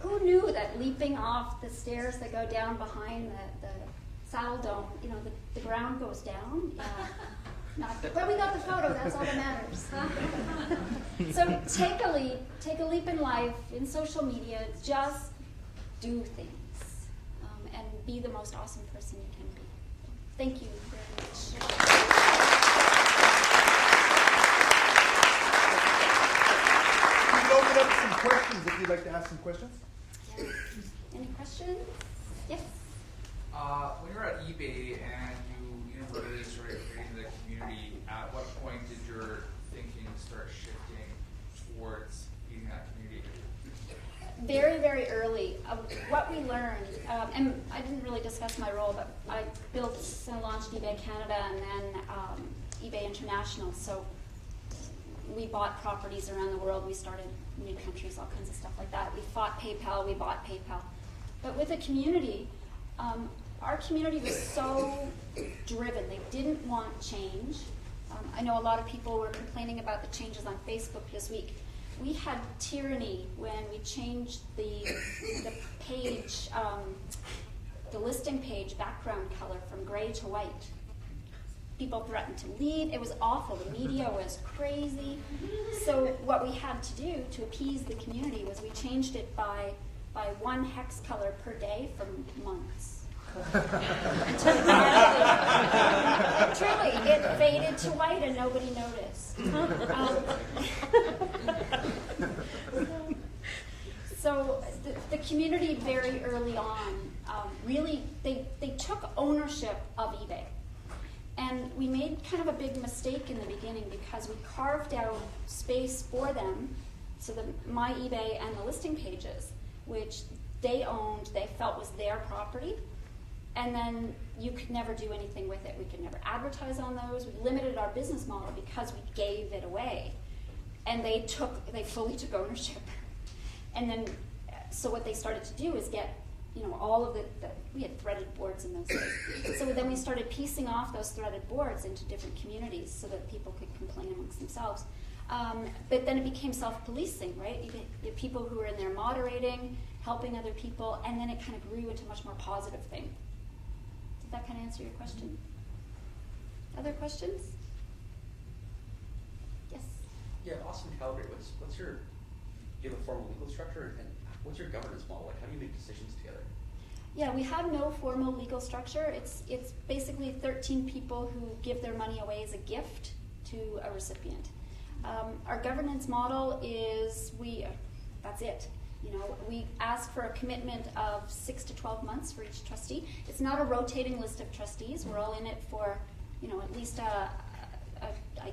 Who knew that leaping off the stairs that go down behind the saddle dome, the ground goes down? But we got the photo, that's all that matters. So take a leap in life, in social media, just do things, and be the most awesome person you can be. Thank you very much. Open up some questions if you'd like to ask some questions. Yeah. Any questions? Yes. When you were at eBay and you really started creating the community, at what point did your thinking start shifting towards feeding that community? Very, very early. What we learned, and I didn't really discuss my role, but I built and launched eBay Canada and then eBay International. So we bought properties around the world. We started new countries, all kinds of stuff like that. We fought PayPal. We bought PayPal. But with a community, our community was so driven. They didn't want change. I know a lot of people were complaining about the changes on Facebook this week. We had tyranny when we changed the page, the listing page background color from gray to white. People threatened to leave. It was awful. The media was crazy. So what we had to do to appease the community was we changed it by 1 hex color per day for months. Until truly, it faded to white and nobody noticed. So the community very early on, really, they took ownership of eBay. And we made kind of a big mistake in the beginning because we carved out space for them, so the My eBay and the listing pages, which they owned, they felt was their property. And then you could never do anything with it. We could never advertise on those. We limited our business model because we gave it away. And they fully took ownership. And then So what they started to do is get, all of we had threaded boards in those days. So then we started piecing off those threaded boards into different communities so that people could complain amongst themselves. But then it became self-policing, right? You get people who were in there moderating, helping other people, and then it kind of grew into a much more positive thing. Did that kind of answer your question? Other questions? Yes? Yeah, Austin, Calgary, what's your, do you have a formal legal structure, and what's your governance model? Like, how do you make decisions together? Yeah, we have no formal legal structure. It's basically 13 people who give their money away as a gift to a recipient. Our governance model is that's it. We ask for a commitment of 6 to 12 months for each trustee. It's not a rotating list of trustees. We're all in it for, at least a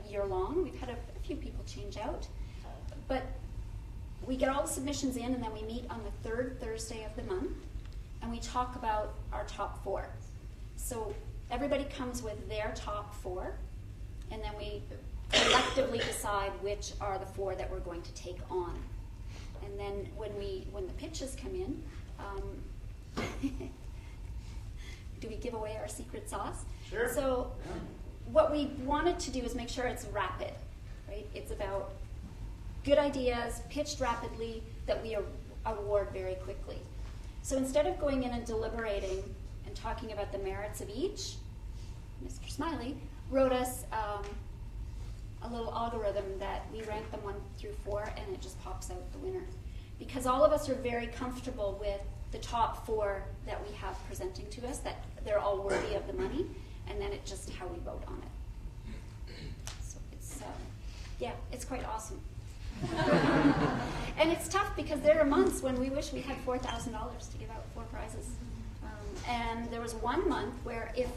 year long. We've had a few people change out. But we get all the submissions in, and then we meet on the third Thursday of the month, and we talk about our top 4. So everybody comes with their top 4, and then we collectively decide which are the 4 that we're going to take on. And then when the pitches come in, do we give away our secret sauce? Sure. So what we wanted to do is make sure it's rapid, right? It's about good ideas pitched rapidly that we award very quickly. So instead of going in and deliberating and talking about the merits of each, Mr. Smiley wrote us a little algorithm that we rank them 1 through 4, and it just pops out the winner. Because all of us are very comfortable with the top 4 that we have presenting to us, that they're all worthy of the money, and then it's just how we vote on it. So it's quite awesome. And it's tough because there are months when we wish we had $4,000 to give out 4 prizes. And there was one month where if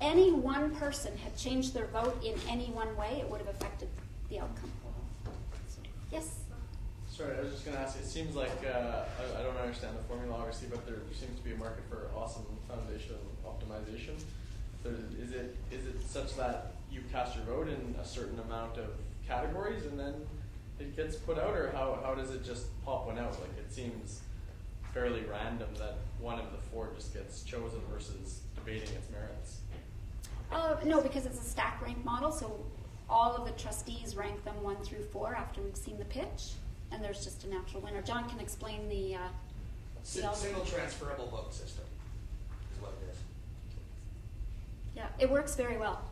any one person had changed their vote in any one way, it would have affected the outcome. So, yes? Sorry, I was just going to ask, it seems like, I don't understand the formula obviously, but there seems to be a market for awesome foundation optimization. Is it such that you cast your vote in a certain amount of categories and then it gets put out, or how does it just pop one out? Like, it seems fairly random that one of the 4 just gets chosen versus debating its merits. No, because it's a stack rank model, so all of the trustees rank them 1 through 4 after we've seen the pitch, and there's just a natural winner. John can explain the Single transferable vote system is what it is. Yeah, it works very well.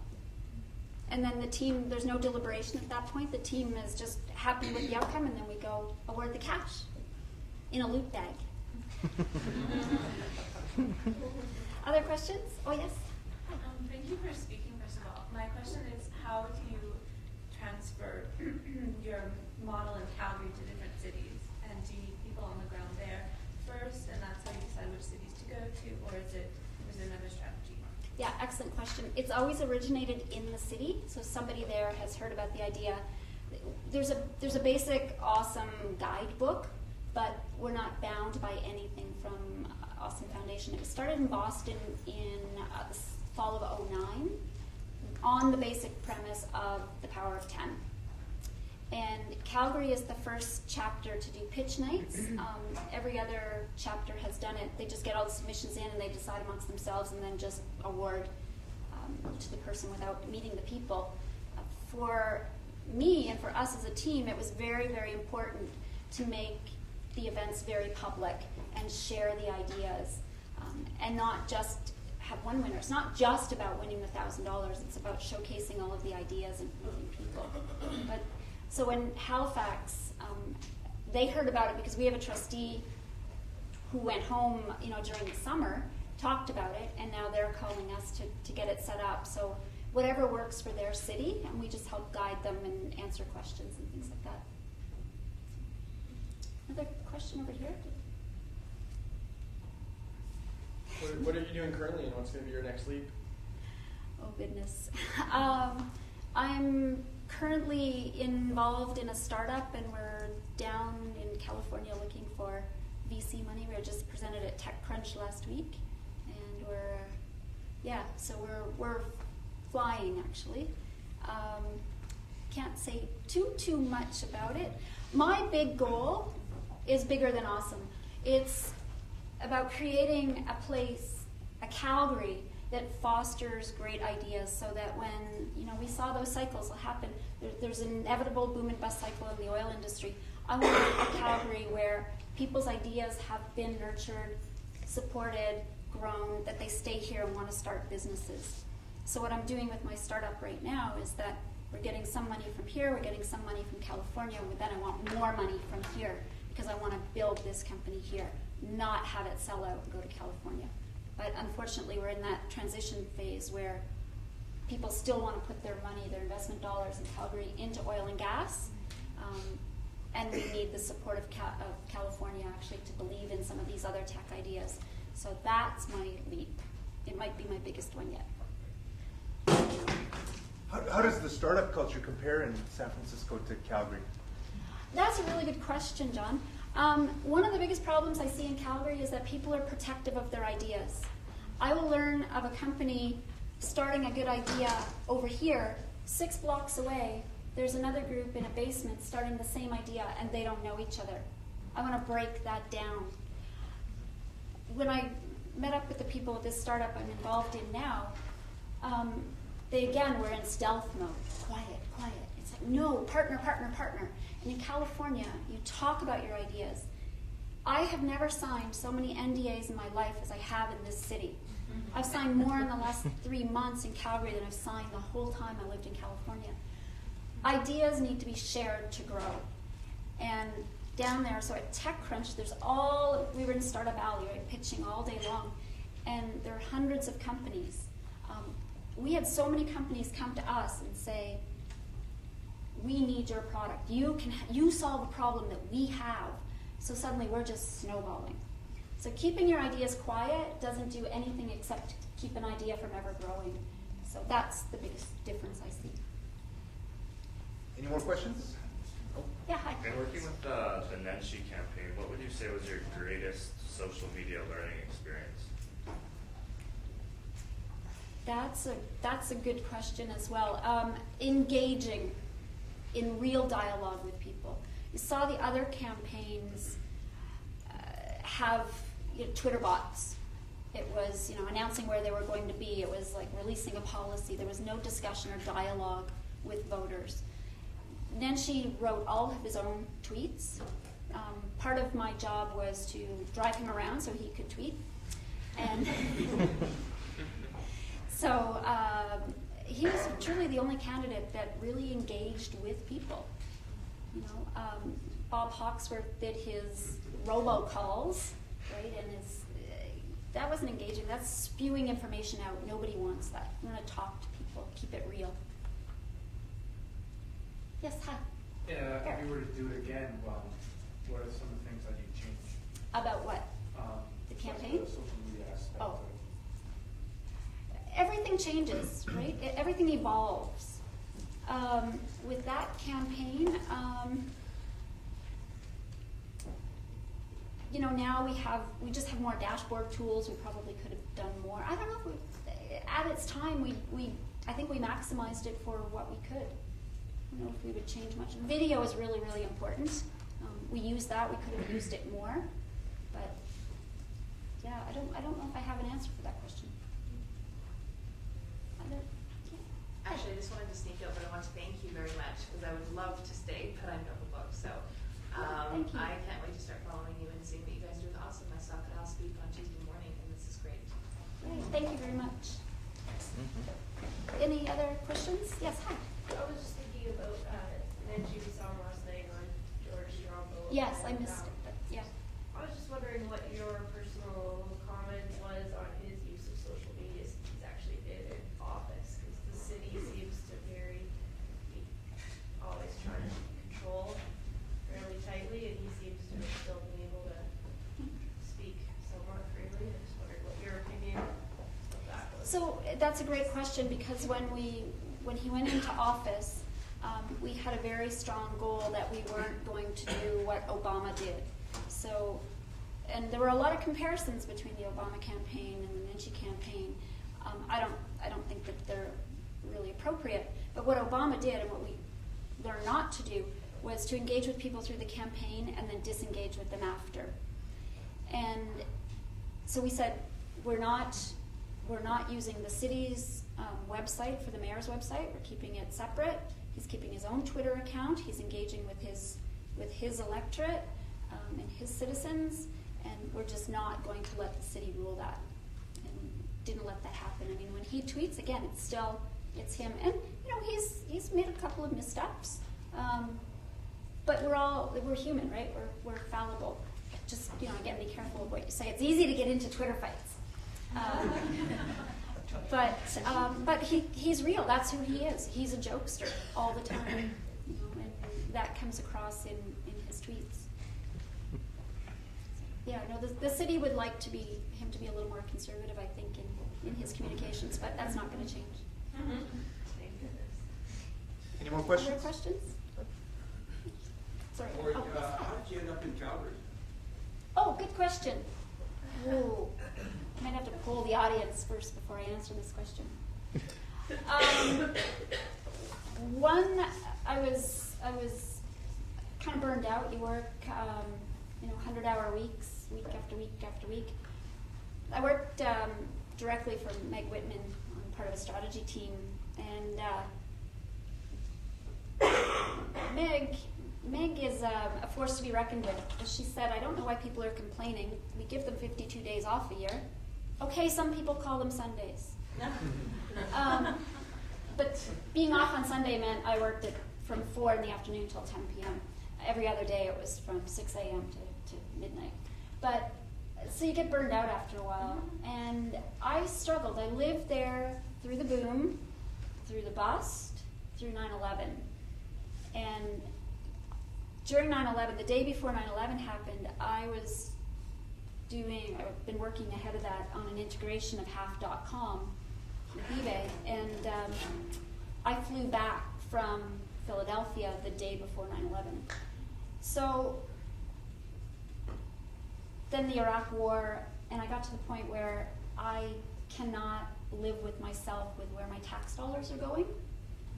And then the team, there's no deliberation at that point. The team is just happy with the outcome, and then we go award the cash in a loot bag. Other questions? Oh, yes? Thank you for speaking, first of all. My question is, how do you transfer your model in Calgary to different cities? And do you need people on the ground there first, and that's how you decide which cities to go to, or is there another strategy? Yeah, excellent question. It's always originated in the city, so somebody there has heard about the idea. There's a basic awesome guidebook, but we're not bound by anything from Awesome Foundation. It was started in Boston in the fall of '09 on the basic premise of the power of 10. And Calgary is the first chapter to do pitch nights. Every other chapter has done it. They just get all the submissions in and they decide amongst themselves and then just award to the person without meeting the people. For me and for us as a team, it was very, very important to make the events very public and share the ideas and not just have one winner. It's not just about winning the $1,000. It's about showcasing all of the ideas and moving people. So in Halifax, they heard about it because we have a trustee who went home, during the summer, talked about it, and now they're calling us to get it set up. So whatever works for their city, and we just help guide them and answer questions and things like that. Another question over here? What are you doing currently, and what's going to be your next leap? Oh, goodness. I'm currently involved in a startup, and we're down in California looking for VC money. We were just presented at TechCrunch last week, and we're flying actually. Can't say too much about it. My big goal is bigger than awesome. It's about creating a place, a Calgary, that fosters great ideas so that when, we saw those cycles happen, there's an inevitable boom and bust cycle in the oil industry. I want a Calgary where people's ideas have been nurtured, supported, grown, that they stay here and want to start businesses. So what I'm doing with my startup right now is that we're getting some money from here, we're getting some money from California, and then I want more money from here because I want to build this company here, not have it sell out and go to California. But unfortunately, we're in that transition phase where people still want to put their money, their investment dollars in Calgary into oil and gas. And we need the support of California actually to believe in some of these other tech ideas. So that's my leap. It might be my biggest one yet. How does the startup culture compare in San Francisco to Calgary? That's a really good question, John. One of the biggest problems I see in Calgary is that people are protective of their ideas. I will learn of a company starting a good idea over here, 6 blocks away. There's another group in a basement starting the same idea, and they don't know each other. I want to break that down. When I met up with the people with this startup I'm involved in now, they again were in stealth mode. Quiet, quiet. It's like, no, partner, partner, partner. And in California, you talk about your ideas. I have never signed so many NDAs in my life as I have in this city. I've signed more in the last 3 months in Calgary than I've signed the whole time I lived in California. Ideas need to be shared to grow. And down there, so at TechCrunch, we were in Startup Alley, right, pitching all day long, and there are hundreds of companies. We had so many companies come to us and say, we need your product. You solve a problem that we have. So suddenly we're just snowballing. So keeping your ideas quiet doesn't do anything except keep an idea from ever growing. So that's the biggest difference I see. Any more questions? Yeah, hi. And working with the Nenshi campaign, what would you say was your greatest social media learning experience? That's a good question as well. Engaging in real dialogue with people. You saw the other campaigns have Twitter bots. It was announcing where they were going to be. It was like releasing a policy. There was no discussion or dialogue with voters. Nenshi wrote all of his own tweets. Part of my job was to drive him around so he could tweet. And so he was truly the only candidate that really engaged with people. Bob Hawksworth did his robocalls, right? And that wasn't engaging. That's spewing information out. Nobody wants that. We want to talk to people, keep it real. Yes, hi. Yeah, if you were to do it again, what are some of the things that you'd change? About what? The campaign? The social media aspect. Oh. Everything changes, right? Everything evolves. With that campaign, now we just have more dashboard tools. We probably could have done more. I don't know if at its time I think we maximized it for what we could. I don't know if we would change much. Video is really, really important. We use that. We could have used it more, but yeah, I don't know if I have an answer for that question. Actually, I just wanted to sneak out, but I want to thank you very much because I would love to stay, but I'm overbooked. So thank you. I can't wait to start following you and seeing what you guys do with Awesome. I saw Kyle speak on Tuesday morning, and this is great. Great. Thank you very much. Any other questions? Yes, hi. I was just thinking about Nenshi we saw last night on George Strombo. Yes, I missed it, but yeah. I was just wondering what your personal comment was on his use of social media since he's actually been in office, because the city seems to be always trying to control fairly tightly, and he seems to have still been able to speak somewhat freely. I just wondered what your opinion of that was. So that's a great question because when he went into office, we had a very strong goal that we weren't going to do what Obama did. So, and there were a lot of comparisons between the Obama campaign and the Nenshi campaign. I don't think that they're really appropriate. But what Obama did and what we learned not to do was to engage with people through the campaign and then disengage with them after. And so we said, we're not using the city's website for the mayor's website. We're keeping it separate. He's keeping his own Twitter account. He's engaging with his electorate and his citizens, and we're just not going to let the city rule that. And didn't let that happen. I mean, when he tweets, again, it's him. And he's made a couple of missteps, but we're human, right? We're fallible. Just again, be careful of what you say. It's easy to get into Twitter fights. But he's real. That's who he is. He's a jokester all the time, and that comes across in his tweets. Yeah, no, the city would like him to be a little more conservative, I think, in his communications, but that's not going to change. Thank goodness. Any more questions? Other questions? Sorry. How did you end up in Calgary? Oh, good question. Ooh. I might have to poll the audience first before I answer this question. I was kind of burned out. You work, 100-hour weeks, week after week after week. I worked directly for Meg Whitman on part of a strategy team, and Meg is a force to be reckoned with. As she said, I don't know why people are complaining. We give them 52 days off a year. Okay, some people call them Sundays. But being off on Sunday meant I worked from 4 in the afternoon till 10 p.m. Every other day it was from 6 a.m. to midnight. But so you get burned out after a while. And I struggled. I lived there through the boom, through the bust, through 9/11. And during 9/11, the day before 9/11 happened, I've been working ahead of that on an integration of half.com with eBay, and I flew back from Philadelphia the day before 9/11. So then the Iraq War, and I got to the point where I cannot live with myself with where my tax dollars are going.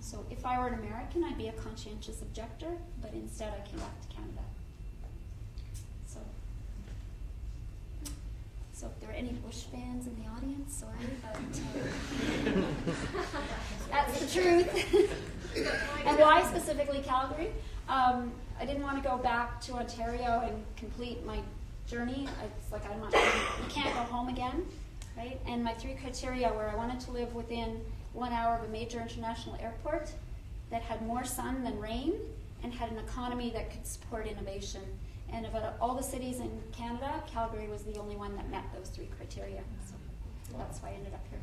So if I were an American, I'd be a conscientious objector, but instead I came back to Canada. So if there are any Bush fans in the audience, sorry, but that's the truth. And why specifically Calgary? I didn't want to go back to Ontario and complete my journey. It's like you can't go home again, right? And my 3 criteria were I wanted to live within 1 hour of a major international airport that had more sun than rain and had an economy that could support innovation. And of all the cities in Canada, Calgary was the only one that met those 3 criteria. So that's why I ended up here.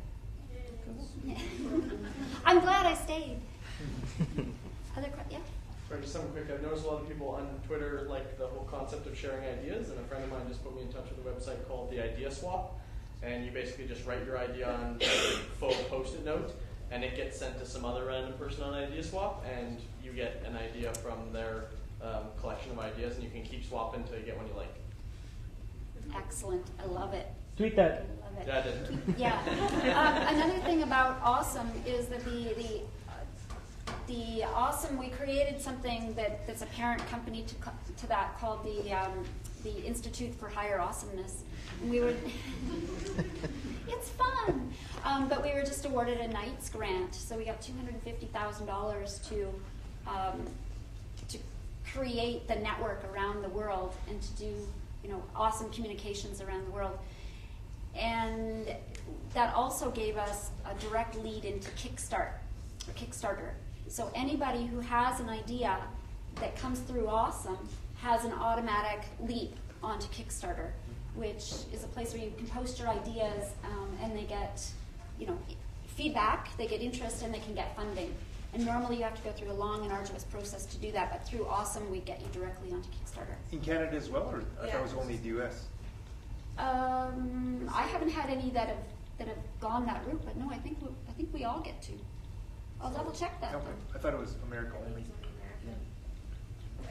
I'm glad I stayed. Yeah? Sorry, just something quick. I've noticed a lot of people on Twitter like the whole concept of sharing ideas, and a friend of mine just put me in touch with a website called the Idea Swap. And you basically just write your idea on a faux post-it note, and it gets sent to some other random person on Idea Swap, and you get an idea from their collection of ideas, and you can keep swapping until you get one you like. Excellent. I love it. Tweet that. I love it. Yeah, I did. Yeah. Another thing about Awesome is that the Awesome, we created something that's a parent company to that called the Institute for Higher Awesomeness. And we were, it's fun, but we were just awarded a Knights grant, so we got $250,000 to create the network around the world and to do awesome communications around the world. And that also gave us a direct lead into Kickstarter. So anybody who has an idea that comes through Awesome has an automatic leap onto Kickstarter, which is a place where you can post your ideas and they get feedback, they get interest, and they can get funding. And normally you have to go through a long and arduous process to do that, but through Awesome we get you directly onto Kickstarter. In Canada as well, or I thought it was only the U.S.? I haven't had any that have gone that route, but no, I think we all get to. I'll double check that. Okay. I thought it was America only.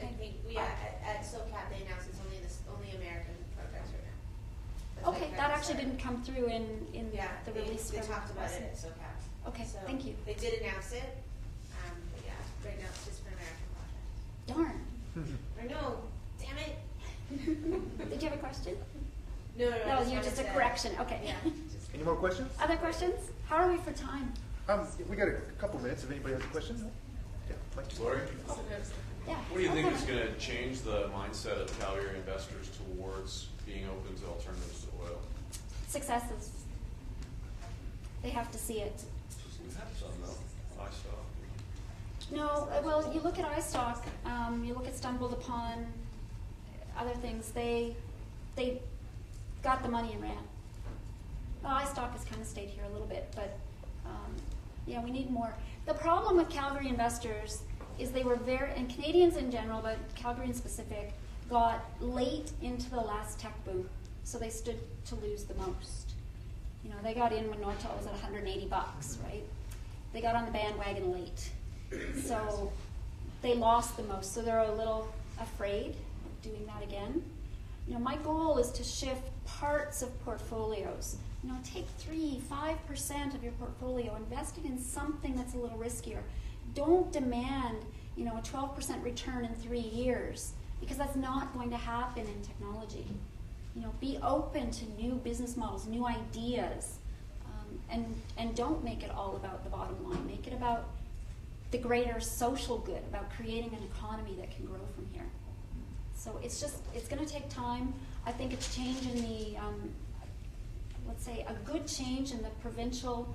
I think at SOCAP they announced it's only American projects right now. That's Okay, that actually didn't come through in the release. They talked about it at SOCAP. Okay, so thank you. They did announce it, but yeah, right now it's just an American project. Darn. I know, damn it. Did you have a question? No, No, just you're wanted just a to- correction, okay. Yeah. Any more questions? Other questions? How are we for time? We got a couple minutes if anybody has a question. No? Yeah, Mike. Lori, Yeah. what do you think is going to change the mindset of Calgary investors towards being open to alternatives to oil? Successes. They have to see it. We've had some though. I saw. No, well, you look at iStock, you look at Stumbled Upon, other things, they got the money and ran. Well, iStock has kind of stayed here a little bit, but yeah, we need more. The problem with Calgary investors is they were and Canadians in general, but Calgary in specific, got late into the last tech boom, so they stood to lose the most. You know, they got in when Nortel was at $180, right? They got on the bandwagon late. So they lost the most, so they're a little afraid of doing that again. You know, my goal is to shift parts of portfolios. You know, take 3-5% of your portfolio, invest it in something that's a little riskier. Don't demand, you know, a 12% return in 3 years, because that's not going to happen in technology. You know, be open to new business models, new ideas, and don't make it all about the bottom line. Make it about the greater social good, about creating an economy that can grow from here. So it's going to take time. I think a change in the, let's say, a good change in the provincial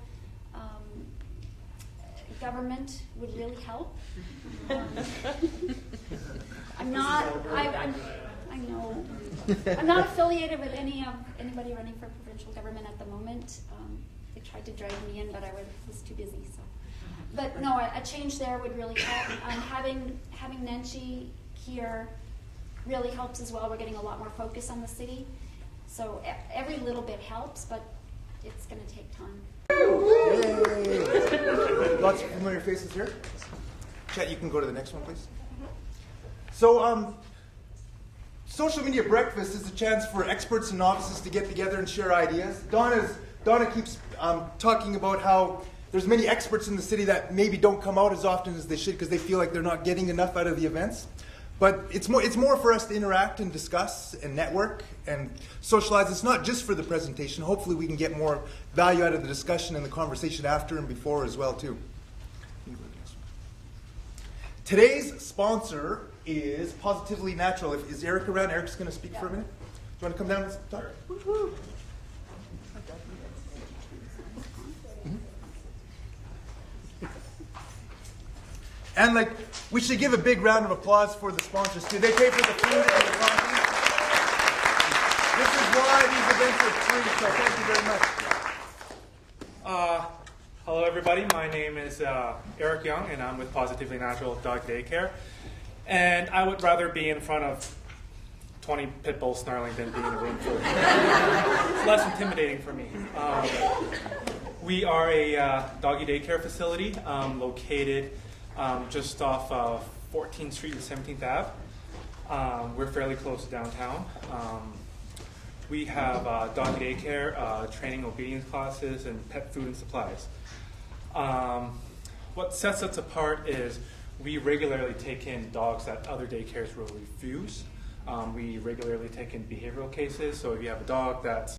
government would really help. I'm not, I know. I'm not affiliated with anybody running for provincial government at the moment. They tried to drag me in, but I was too busy. So, but no, a change there would really help. Having Nenshi here really helps as well. We're getting a lot more focus on the city, so every little bit helps, but it's going to take time. Yay! Lots of familiar faces here. Chet, you can go to the next one, please. So, social media breakfast is a chance for experts and novices to get together and share ideas. Donna keeps talking about how there's many experts in the city that maybe don't come out as often as they should because they feel like they're not getting enough out of the events. But it's more for us to interact and discuss and network and socialize. It's not just for the presentation. Hopefully we can get more value out of the discussion and the conversation after and before as well too. Today's sponsor is Positively Natural. Is Eric around? Eric's going to speak for a minute. Do you want to come down and talk? Woo-hoo. And we should give a big round of applause for the sponsors too. They pay for the food and the coffee. This is why these events are free, so thank you very much. Hello everybody, my name is Eric Young and I'm with Positively Natural Dog Daycare. And I would rather be in front of 20 pit bulls snarling than be in a room full. It's less intimidating for me. We are a doggy daycare facility located just off of 14th Street and 17th Ave. We're fairly close to downtown. We have doggy daycare, training obedience classes, and pet food and supplies. What sets us apart is we regularly take in dogs that other daycares will refuse. We regularly take in behavioral cases, so if you have a dog that's